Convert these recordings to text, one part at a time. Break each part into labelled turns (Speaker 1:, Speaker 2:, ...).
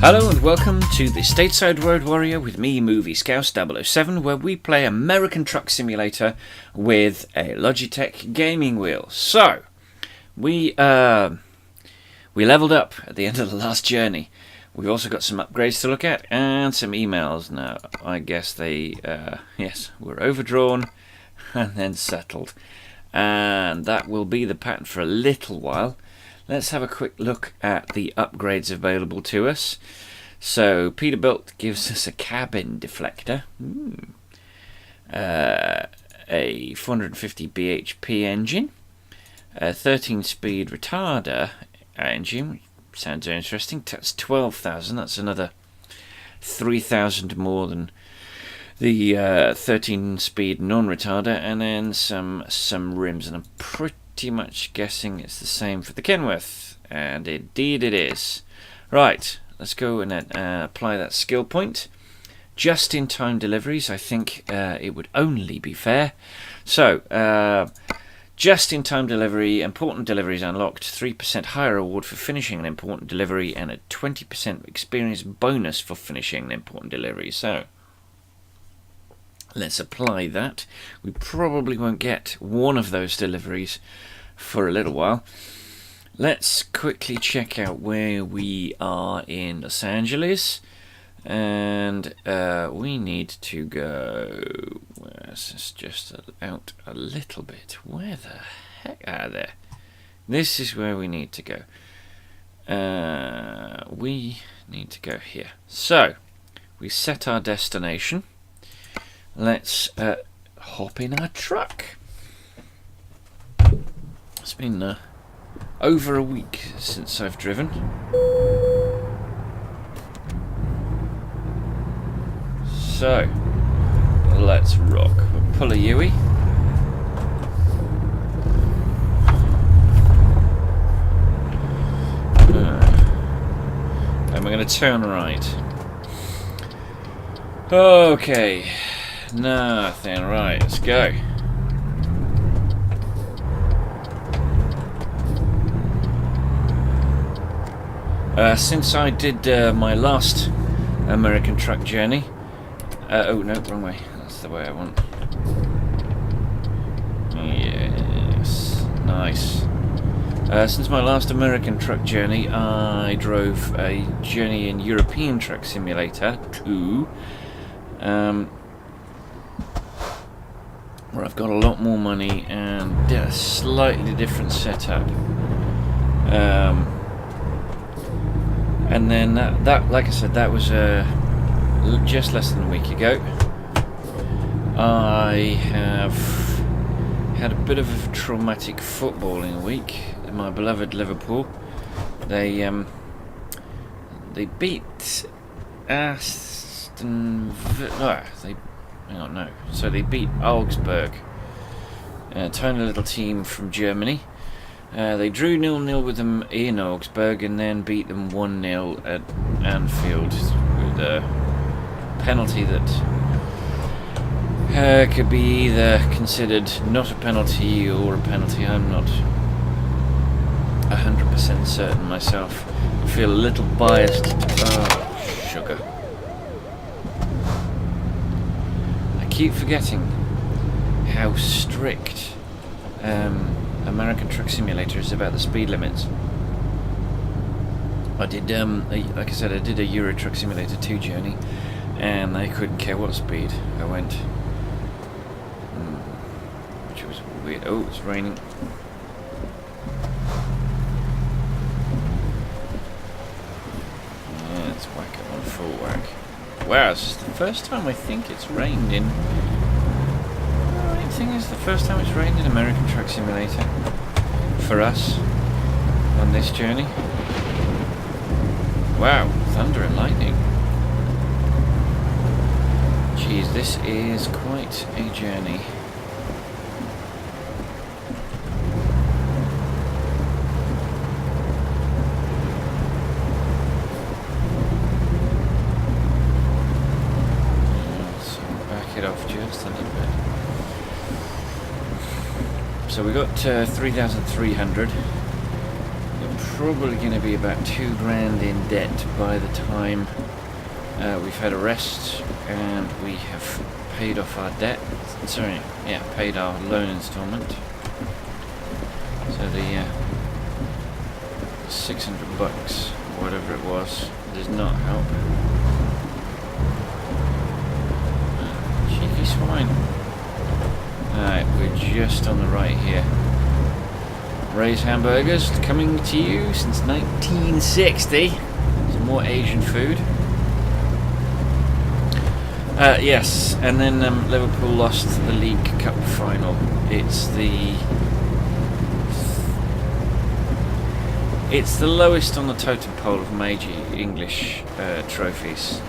Speaker 1: Hello and welcome to the Stateside Road Warrior with me, Movie Scouse 007, where we play American Truck Simulator with a Logitech Gaming Wheel. So, we leveled up at the end of the last journey. We've also got some upgrades to look at and some emails. Now, I guess they, yes, were overdrawn and then settled. And that will be the pattern for a little while. Let's have a quick look at the upgrades available to us. So, Peterbilt gives us a cabin deflector, a 450 bhp engine, a 13-speed retarder engine, sounds interesting. That's 12,000, that's another 3,000 more than the 13-speed non-retarder, and then some rims, and I'm pretty much guessing it's the same for the Kenworth, and indeed it is. Right, let's go and apply that skill point. Just-in-time deliveries, I think it would only be fair. So, just-in-time delivery, important deliveries unlocked, 3% higher reward for finishing an important delivery, and a 20% experience bonus for finishing an important delivery. So, let's apply that. We probably won't get one of those deliveries for a little while. Let's quickly check out where we are in Los Angeles. And we need to go... Let's just out a little bit. Where the heck are there? This is where we need to go. We need to go here. So, we set our destination. Let's hop in our truck. It's been over a week since I've driven. So, let's rock. We'll pull a Yui. And we're going to turn right. Okay. Nothing. Right, let's go. Since I did my last American truck journey... oh, no, wrong way. That's the way I want. Yes, nice. Since my last American truck journey, I drove a journey in European Truck Simulator 2, where I've got a lot more money and a slightly different setup. And then that, like I said, that was just less than a week ago. I have had a bit of a traumatic footballing week. My beloved Liverpool, they beat Aston Villa. So they beat Augsburg, a tiny little team from Germany. They drew 0-0 with them in Augsburg and then beat them 1-0 at Anfield with a penalty that could be either considered not a penalty or a penalty. I'm not 100% certain myself. I feel a little biased. Oh, sugar. I keep forgetting how strict American Truck Simulator is about the speed limits. I did, like I said, I did a Euro Truck Simulator 2 journey, and I couldn't care what speed I went. Which was weird. Oh, it's raining. Yeah, let's whack it on full whack. Wow, this is the first time I think it's rained in... I think it's the first time it's rained in American Truck Simulator for us on this journey. Wow, thunder and lightning. Geez, this is quite a journey. So back it off just a little bit. So we got 3,300. probably going to be about $2,000 in debt by the time we've had a rest and we have paid off our debt. Sorry, yeah, paid our loan installment. So the $600, whatever it was, does not help. Cheeky swine. Alright, we're just on the right here. Ray's Hamburgers, coming to you since 1960. Some more Asian food. Yes, and then Liverpool lost the League Cup final. It's the lowest on the totem pole of major English trophies.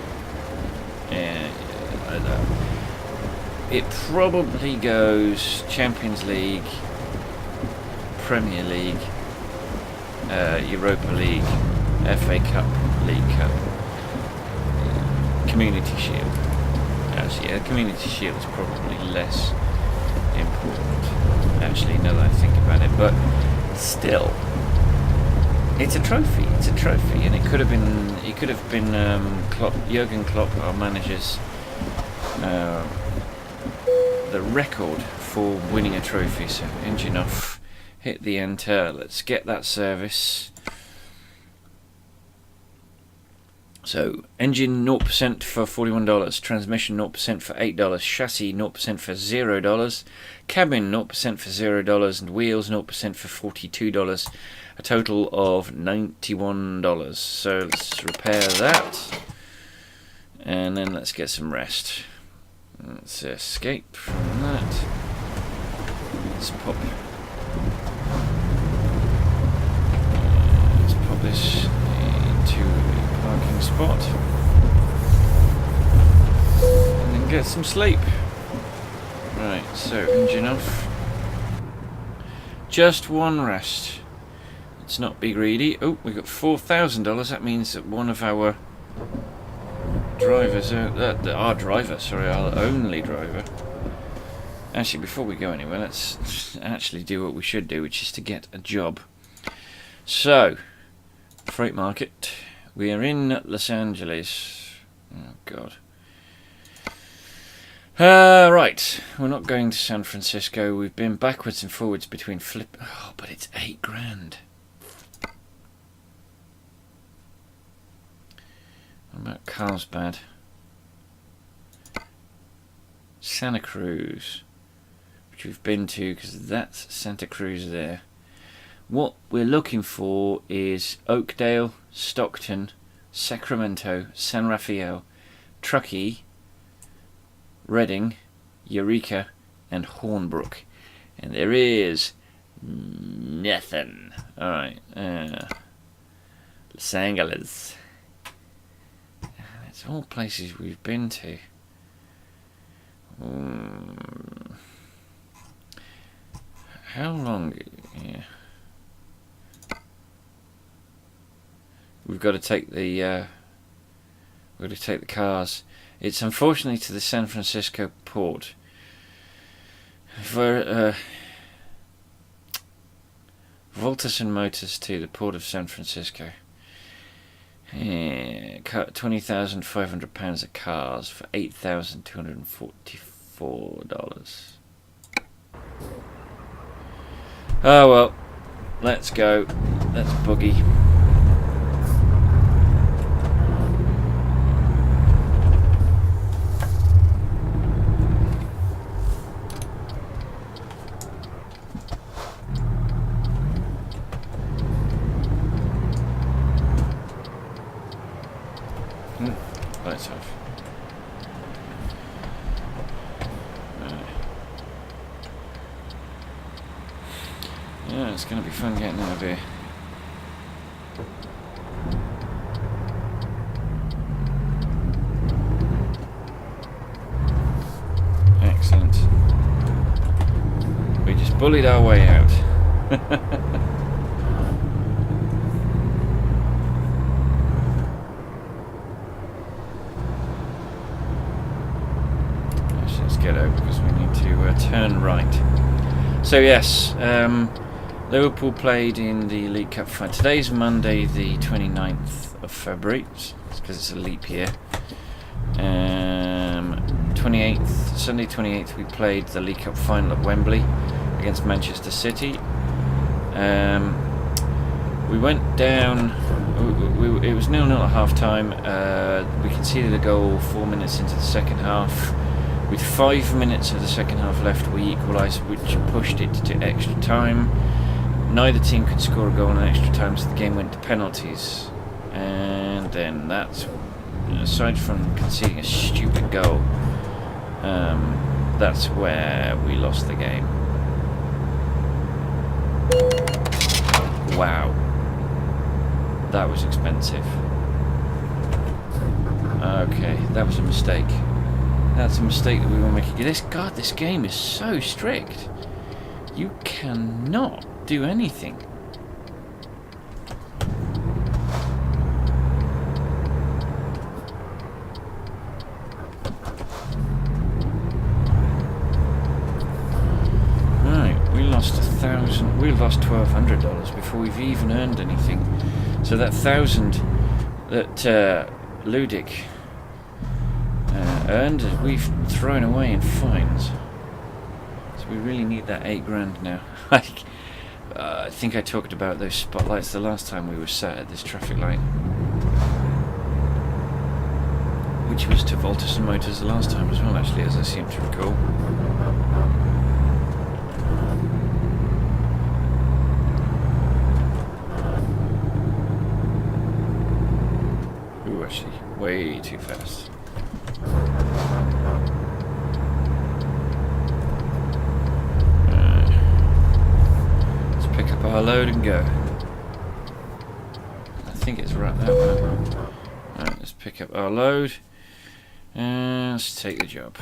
Speaker 1: It probably goes Champions League, Premier League, Europa League, FA Cup, League Cup, Community Shield. Actually, yeah, Community Shield is probably less important. Actually, now that I think about it, but still, it's a trophy. It's a trophy, and it could have been. It could have been Jurgen Klopp, our manager's, the record for winning a trophy. So, engine off. Hit the enter. Let's get that service. So, engine 0% for $41, transmission 0% for $8, chassis 0% for $0, cabin 0% for $0, and wheels 0% for $42. A total of $91. So let's repair that, and then let's get some rest. Let's escape from that. Let's pop this into a parking spot, and then get some sleep. Right, so engine off. Just one rest. Let's not be greedy. Oh, we got $4,000. That means that one of our drivers, our only driver. Actually, before we go anywhere, let's actually do what we should do, which is to get a job. So, freight market. We are in Los Angeles. Oh God. Right, we're not going to San Francisco. We've been backwards and forwards between Oh, but it's $8,000. What about Carlsbad? Santa Cruz, which we've been to because that's Santa Cruz there. What we're looking for is Oakdale, Stockton, Sacramento, San Rafael, Truckee, Redding, Eureka, and Hornbrook. And there is nothing. Alright, Los Angeles. It's all places we've been to. How long? Yeah. We've got to take the cars. It's unfortunately to the San Francisco port. For Volterson Motors to the port of San Francisco. Yeah, £20,500 of cars for $8,244. Oh well, let's go. Let's boogie. Lights off. Yeah, it's going to be fun getting out of here. Excellent. We just bullied our way out. Let's get over because we need to turn right. So yes, Liverpool played in the League Cup final. Today's Monday the 29th of February, because it's a leap year. 28th, Sunday 28th, we played the League Cup final at Wembley against Manchester City. We went down, it was 0-0 at half time. We conceded a goal 4 minutes into the second half. With 5 minutes of the second half left, we equalised, which pushed it to extra time. Neither team could score a goal in extra time, so the game went to penalties. And then that's, aside from conceding a stupid goal, that's where we lost the game. Wow. That was expensive. Okay, that was a mistake. That's a mistake that we were making. This game is so strict. You cannot do anything. Right, we lost $1,000. We lost $1,200 before we've even earned anything. So that $1,000 that Ludic earned, we've thrown away in fines. So we really need that $8,000 now. I think I talked about those spotlights the last time we were sat at this traffic light, which was to Voltus and Motors the last time as well, actually, as I seem to recall. Ooh, actually, way too fast. Pick up our load and go. I think it's right that way. Right, let's pick up our load and let's take the job.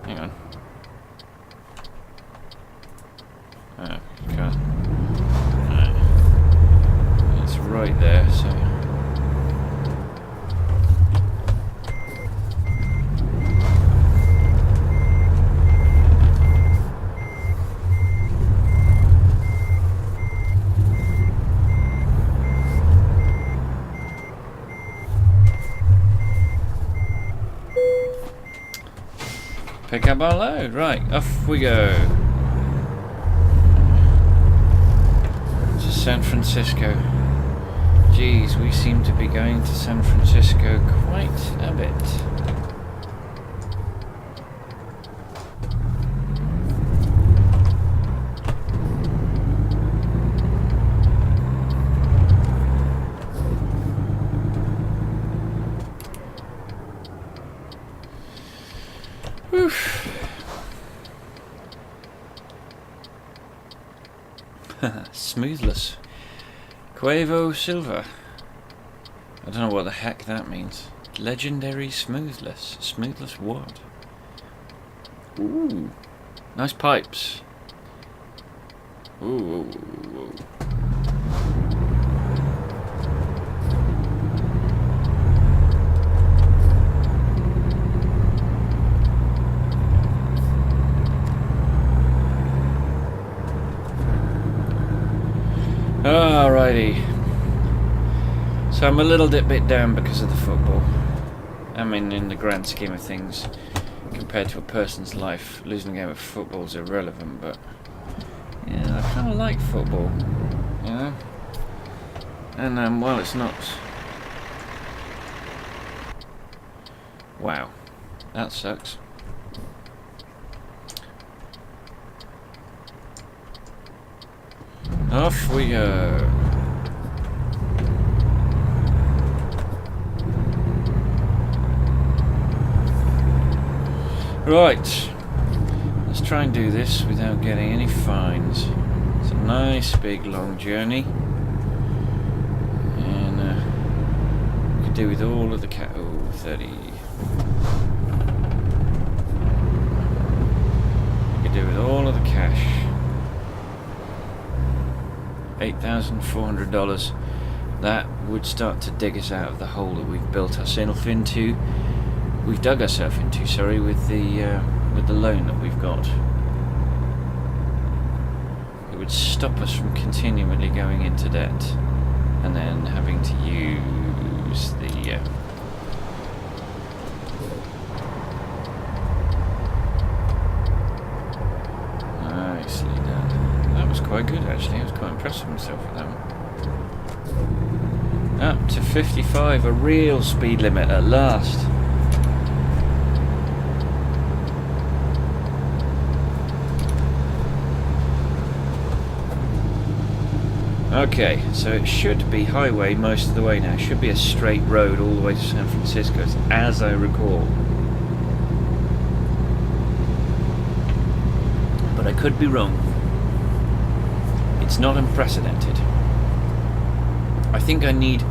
Speaker 1: Hang on. Oh, can't. Right. It's right there, so. Pick up our load. Right, off we go. To San Francisco. Geez, we seem to be going to San Francisco quite a bit. Smoothless. Quavo Silver. I don't know what the heck that means. Legendary Smoothless. Smoothless what? Ooh. Nice pipes. Ooh. Alrighty. So I'm a little bit down because of the football. I mean, in the grand scheme of things, compared to a person's life, losing a game of football is irrelevant, but yeah, I kind of like football, you know? And, well, it's not. Wow. That sucks. Off we go. Right, let's try and do this without getting any fines. It's a nice big long journey, and we could do with all of the 30. We could do with all of the cash. $8,400. That would start to dig us out of the hole that we've built ourselves into. We've dug ourselves into, sorry, with the loan that we've got. would stop us from continually going into debt and then having to use the nicely done. That was quite good actually. I was quite impressed with myself with that one. Up to 55, a real speed limit at last. Okay, so it should be highway most of the way now. It should be a straight road all the way to San Francisco, as I recall. But I could be wrong. It's not unprecedented. I think I need...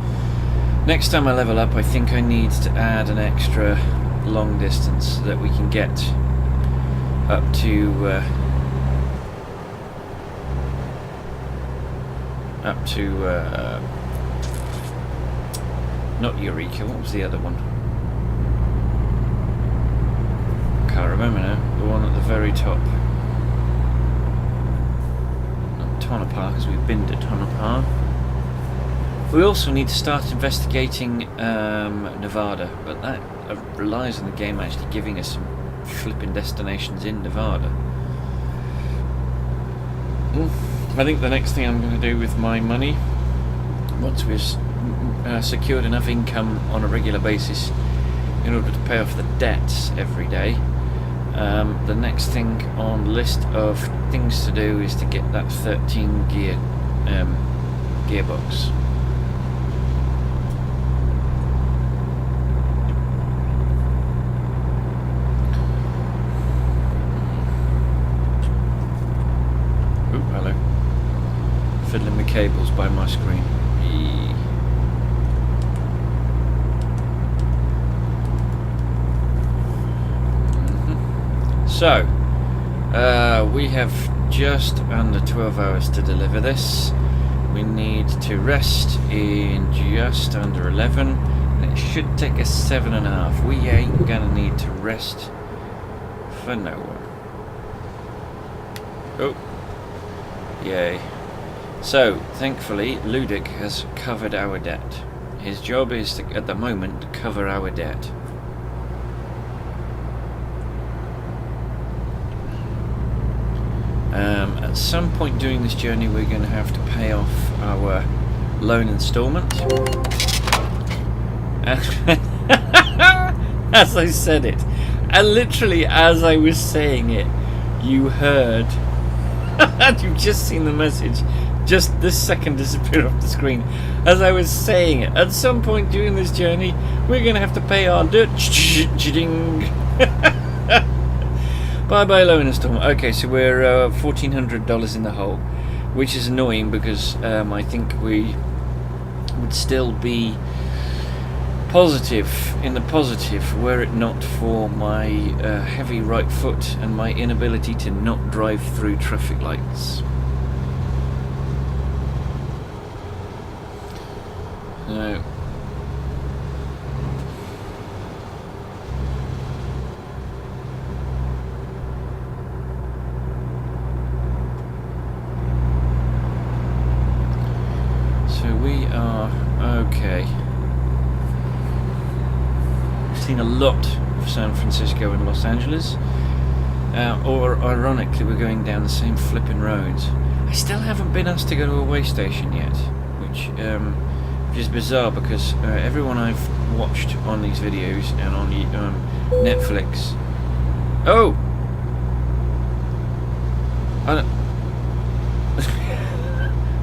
Speaker 1: Next time I level up, I think I need to add an extra long distance so that we can get up to... not Eureka, what was the other one? Can't remember now. The one at the very top. Not Tonopah, because we've been to Tonopah. We also need to start investigating Nevada, but that relies on the game actually giving us some flipping destinations in Nevada. I think the next thing I'm going to do with my money, once we've secured enough income on a regular basis in order to pay off the debts every day, the next thing on the list of things to do is to get that 13 gear gearbox. Fiddling with cables by my screen. So, we have just under 12 hours to deliver this. We need to rest in just under 11, and it should take us 7.5. We ain't gonna need to rest for no one. Oh, yay. So, thankfully, Ludic has covered our debt. His job is, to, at the moment, to cover our debt. At some point during this journey, we're going to have to pay off our loan instalment. As I said it, and literally as I was saying it, you heard. You've just seen the message. Just this second disappeared off the screen. As I was saying it, at some point during this journey, we're going to have to pay our debt. Bye-bye loan installment. Okay, so we're $1,400 in the hole, which is annoying because I think we would still be in the positive were it not for my heavy right foot and my inability to not drive through traffic lights. No. So we are okay. We've seen a lot of San Francisco and Los Angeles, or ironically we're going down the same flipping roads. I still haven't been asked to go to a way station yet, which is bizarre because everyone I've watched on these videos and on Netflix. Oh! I don't...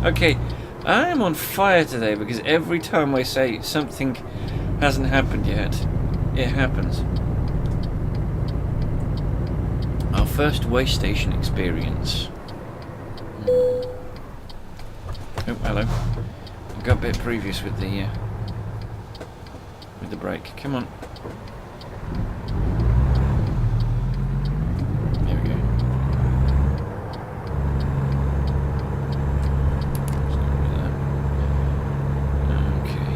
Speaker 1: Okay, I am on fire today because every time I say something hasn't happened yet, it happens. Our first way station experience. Oh, hello. I got a bit previous with the brake. Come on. There we go. Okay.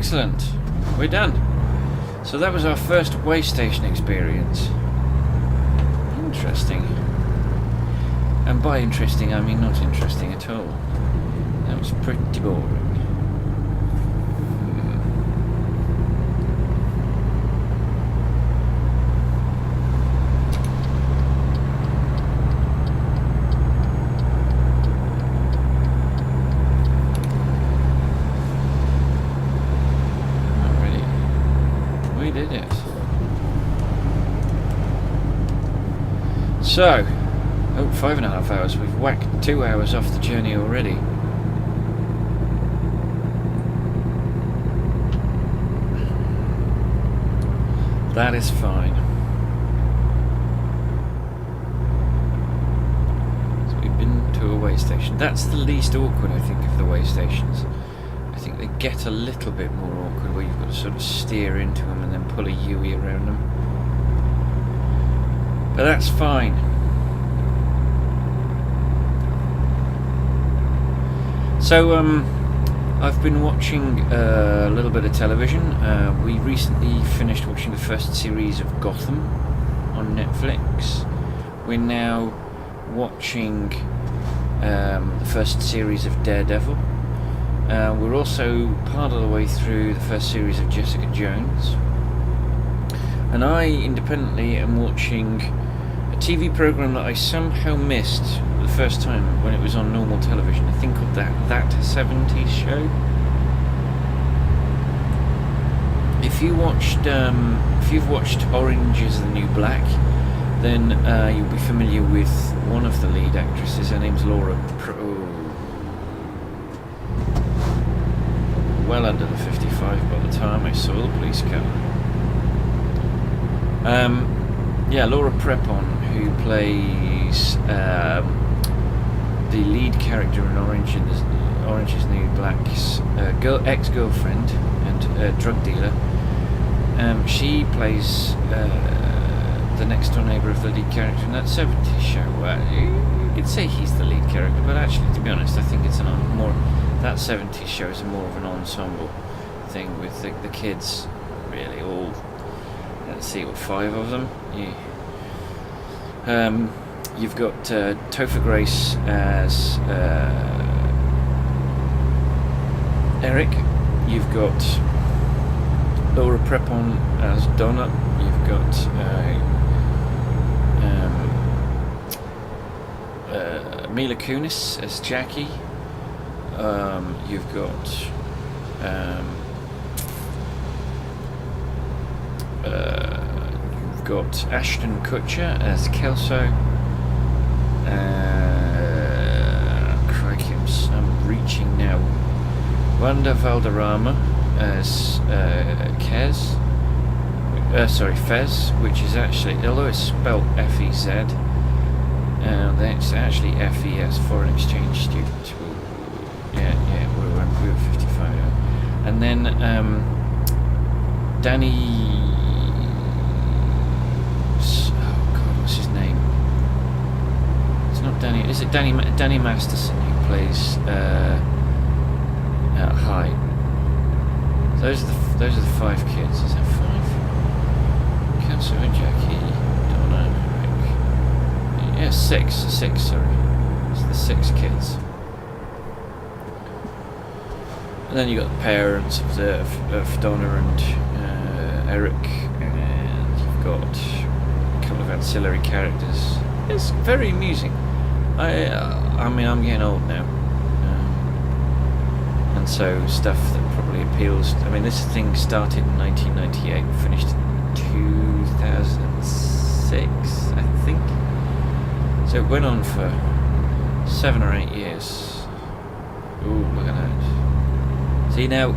Speaker 1: Excellent. We're done. So that was our first way station experience. Interesting. And by interesting, I mean not interesting at all. That was pretty boring. So, 5.5 hours. We've whacked 2 hours off the journey already. That is fine. So we've been to a way station. That's the least awkward, I think, of the way stations. I think they get a little bit more awkward where you've got to sort of steer into them and then pull a U-ey around them. But that's fine. So, I've been watching a little bit of television. We recently finished watching the first series of Gotham on Netflix. We're now watching the first series of Daredevil. We're also part of the way through the first series of Jessica Jones. And I, independently, am watching a TV program that I somehow missed the first time when it was on normal television. I think called That 70s Show. If you've watched Orange Is the New Black, then you'll be familiar with one of the lead actresses. Her name's Laura. Well under the 55 by the time I saw the police car. Yeah, Laura Prepon, who plays the lead character in Orange Is the New Black's ex-girlfriend and drug dealer. She plays the next door neighbour of the lead character in that 70s show. You could say he's the lead character, but actually, to be honest, I think it's that 70s show is more of an ensemble thing with the kids, really, all, let's see, 5 of them? Yeah. You've got Topher Grace as Eric. You've got Laura Prepon as Donna. You've got Mila Kunis as Jackie. You've got Ashton Kutcher as Kelso. Crikey, I'm reaching now. Wanda Valderrama as Fez, which is actually, although it's spelled F-E-Z, that's actually F-E-S, foreign exchange student. Yeah, we were 55. Yeah. And then Danny. Oh God, what's his name? It's not Danny. Is it Danny Masterson who plays Hyde? Those are the 5 kids. Is that 5? Kelso and Jackie, Donna, Rick. Yeah, 6. Sorry, it's the 6 kids. And then you got the parents of Donna and Eric, and you've got a couple of ancillary characters. It's very amusing. I mean, I'm getting old now, and so stuff that probably appeals. I mean, this thing started in 1998, finished in 2006, I think. So it went on for 7 or 8 years. Ooh, look at that. See now,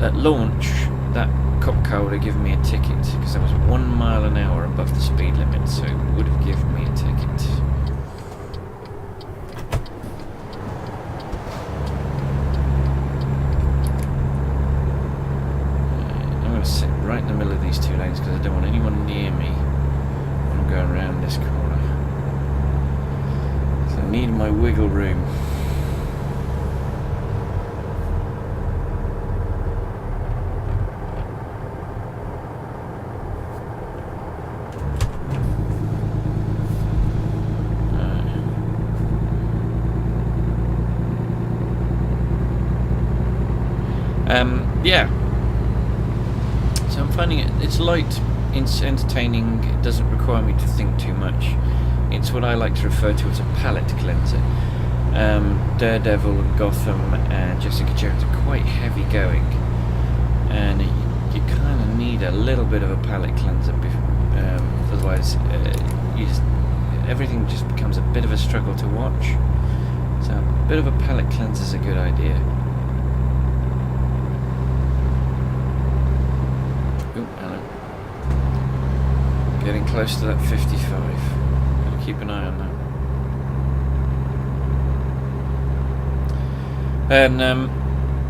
Speaker 1: at launch, that cop car would have given me a ticket because I was 1 mile an hour above the speed limit, so it would have given me a ticket. I'm going to sit right in the middle of these 2 lanes because I don't want anyone near me when I'm going around this corner. So I need my wiggle room. Yeah. So I'm finding it's light, it's entertaining, it doesn't require me to think too much. It's what I like to refer to as a palette cleanser. Daredevil and Gotham and Jessica Jones are quite heavy going, and you kind of need a little bit of a palette cleanser, otherwise everything just becomes a bit of a struggle to watch. So a bit of a palette cleanser is a good idea. Ooh, hello. Getting close to that 55. Gotta keep an eye on that. And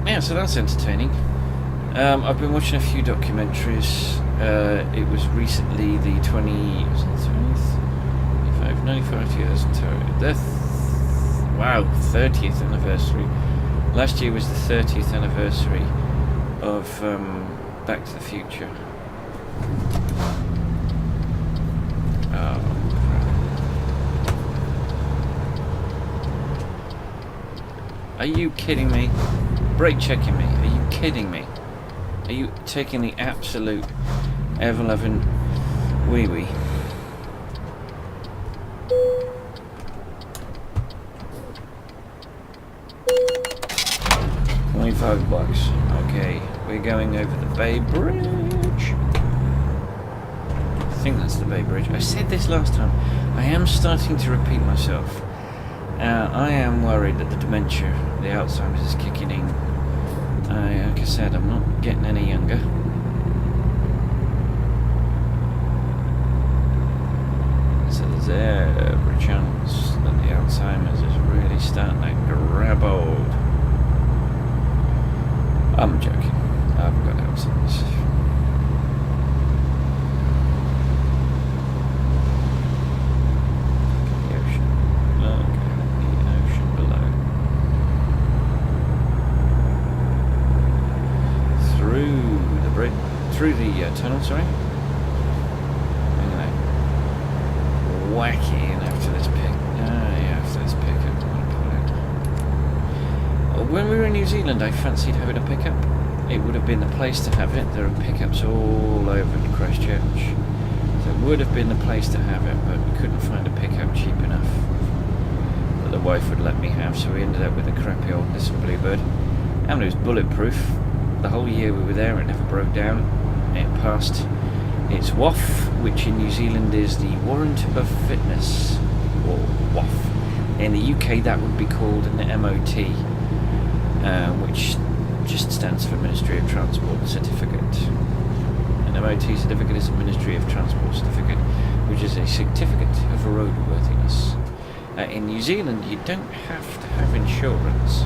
Speaker 1: yeah, so that's entertaining. I've been watching a few documentaries. It was recently the 95 years until wow, 30th anniversary. Last year was the 30th anniversary of Back to the Future. Oh, crap. Are you kidding me? Brake checking me? Are you kidding me? Are you taking the absolute ever-loving wee-wee? $25. Okay, we're going over the Bay Bridge. I think that's the Bay Bridge. I said this last time. I am starting to repeat myself. I am worried that the dementia, the Alzheimer's is kicking in. Like I said, I'm not getting any younger. So there's every chance that the Alzheimer's is really starting to grab hold. I'm joking. I haven't got Alzheimer's. The ocean. Look at the ocean below. Through the bridge, through the tunnel. Sorry. I'm gonna whack it in after this pick. Yeah, after this pickup. When we were in New Zealand, I fancied having a pickup. It would have been the place to have it. There are pickups all over Christchurch. So it would have been the place to have it, but we couldn't find a pickup cheap enough that the wife would let me have, so we ended up with a crappy old Nissan Bluebird. And it was bulletproof. The whole year we were there, it never broke down. It passed its WOF, which in New Zealand is the Warrant of Fitness, or WOF. In the UK that would be called an MOT. Which just stands for Ministry of Transport Certificate. An MOT certificate is a Ministry of Transport Certificate, which is a certificate of roadworthiness. In New Zealand, you don't have to have insurance.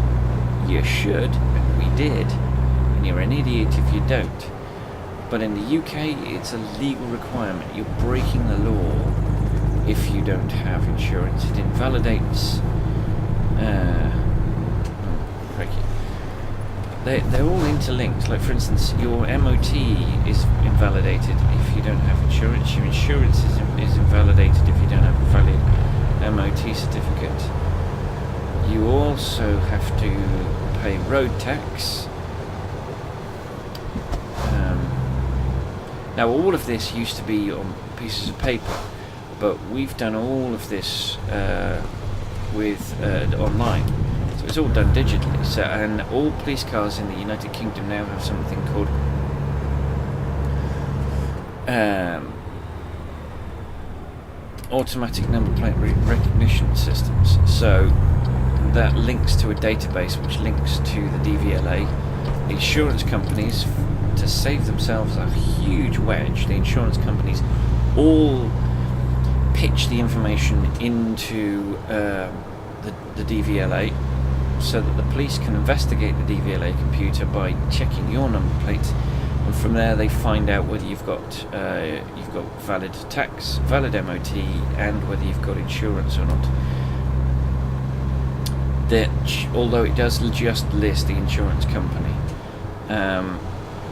Speaker 1: You should, and we did, and you're an idiot if you don't. But in the UK, it's a legal requirement. You're breaking the law if you don't have insurance. It invalidates... They're all interlinked. Like, for instance, your MOT is invalidated if you don't have insurance. Your insurance is invalidated if you don't have a valid MOT certificate. You also have to pay road tax. Now, all of this used to be on pieces of paper, but we've done all of this with online. It's all done digitally, so, and all police cars in the United Kingdom now have something called automatic number plate recognition systems. So that links to a database which links to the DVLA. The insurance companies, to save themselves a huge wedge, the insurance companies all pitch the information into the DVLA, so that the police can investigate the DVLA computer by checking your number plate, and from there they find out whether you've got valid tax, valid MOT, and whether you've got insurance or not. Although it does just list the insurance company,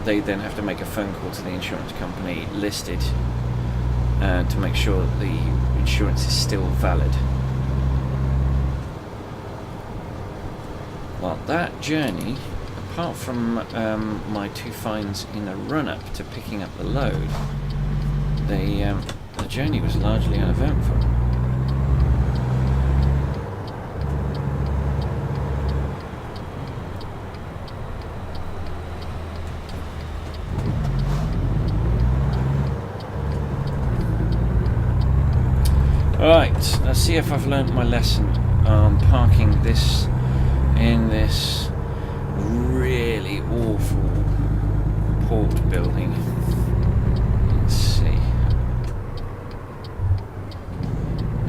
Speaker 1: they then have to make a phone call to the insurance company listed to make sure that the insurance is still valid. Well, that journey, apart from my 2 finds in the run-up to picking up the load, the journey was largely uneventful. Right, let's see if I've learnt my lesson on parking this in this really awful port building. Let's see.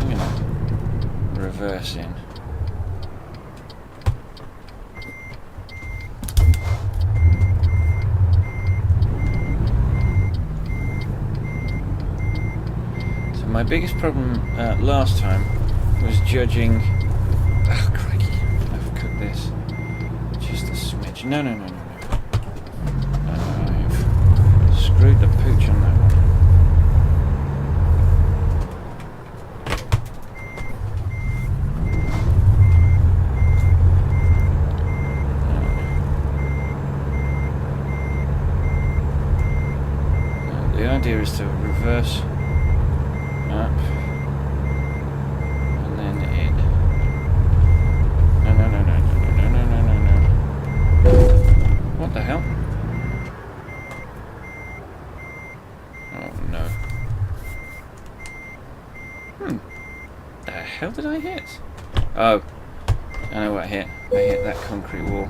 Speaker 1: I'm gonna reverse in. My biggest problem last time was judging. Oh, crikey! I've cooked this just a smidge. No. I've screwed the pooch on that one. The idea is to reverse up and then in. No. What the hell? Oh no. The hell did I hit? Oh, I know what I hit. I hit that concrete wall.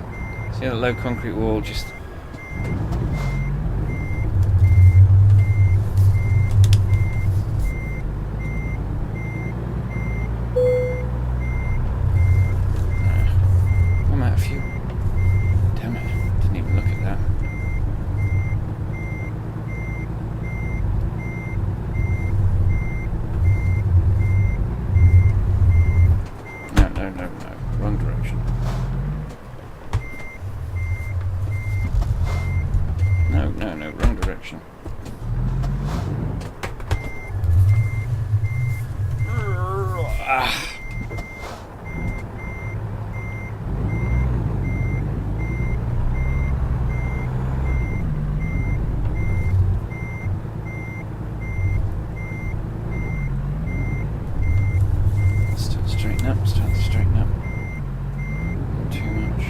Speaker 1: See that low concrete wall just. No, wrong direction. Start to straighten up, Not too much.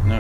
Speaker 1: No.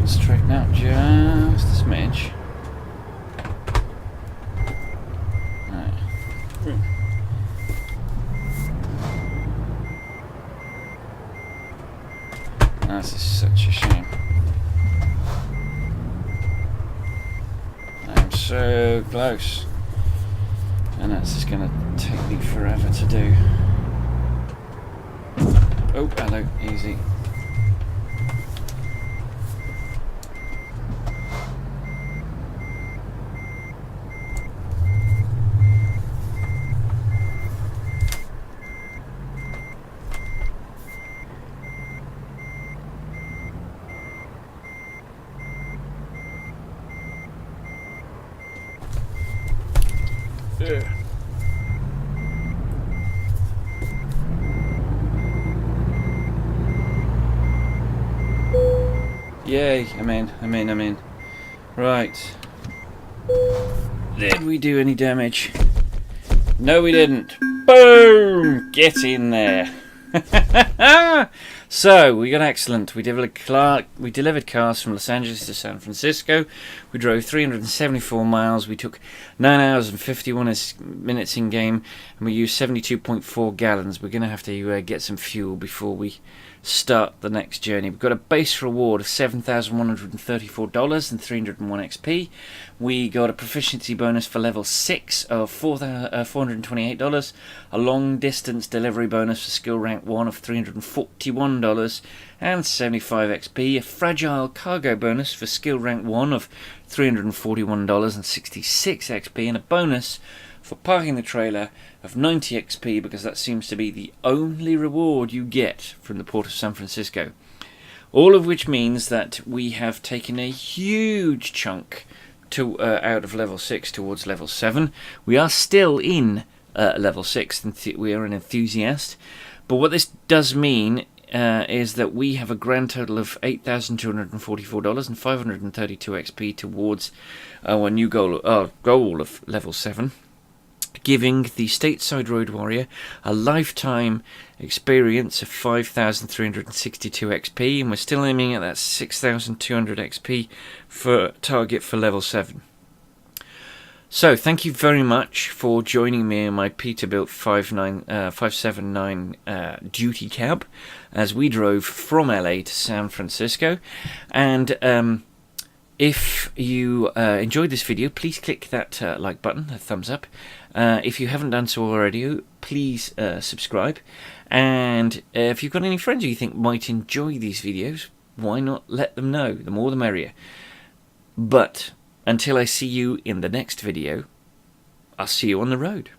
Speaker 1: Straighten out just a smidge. Right. This is such a shame. I'm so close. And that's just going to take me forever to do. Oh, hello, easy. Yay, I'm in. Right. Did we do any damage? No, we didn't. Boom! Get in there. So, we got excellent. We delivered cars from Los Angeles to San Francisco. We drove 374 miles. We took 9 hours and 51 minutes in game, and we used 72.4 gallons. We're going to have to get some fuel before we start the next journey. We've got a base reward of $7,134 and 301 XP. We got a proficiency bonus for level 6 of $428, a long distance delivery bonus for skill rank 1 of $341 and 75 XP, a fragile cargo bonus for skill rank 1 of $341 and 66 XP, and a bonus for parking the trailer of 90 XP, because that seems to be the only reward you get from the Port of San Francisco. All of which means that we have taken a huge chunk out of level 6 towards level 7. We are still in level 6, and we are an enthusiast. But what this does mean is that we have a grand total of $8,244 and 532 XP towards our new goal of level 7. Giving the Stateside Road Warrior a lifetime experience of 5,362 XP, and we're still aiming at that 6,200 XP for target for level 7. So thank you very much for joining me in my Peterbilt 579 duty cab as we drove from LA to San Francisco. And if you enjoyed this video, please click that like button, a thumbs up. If you haven't done so already, please subscribe. And if you've got any friends who you think might enjoy these videos, why not let them know? The more the merrier. But until I see you in the next video, I'll see you on the road.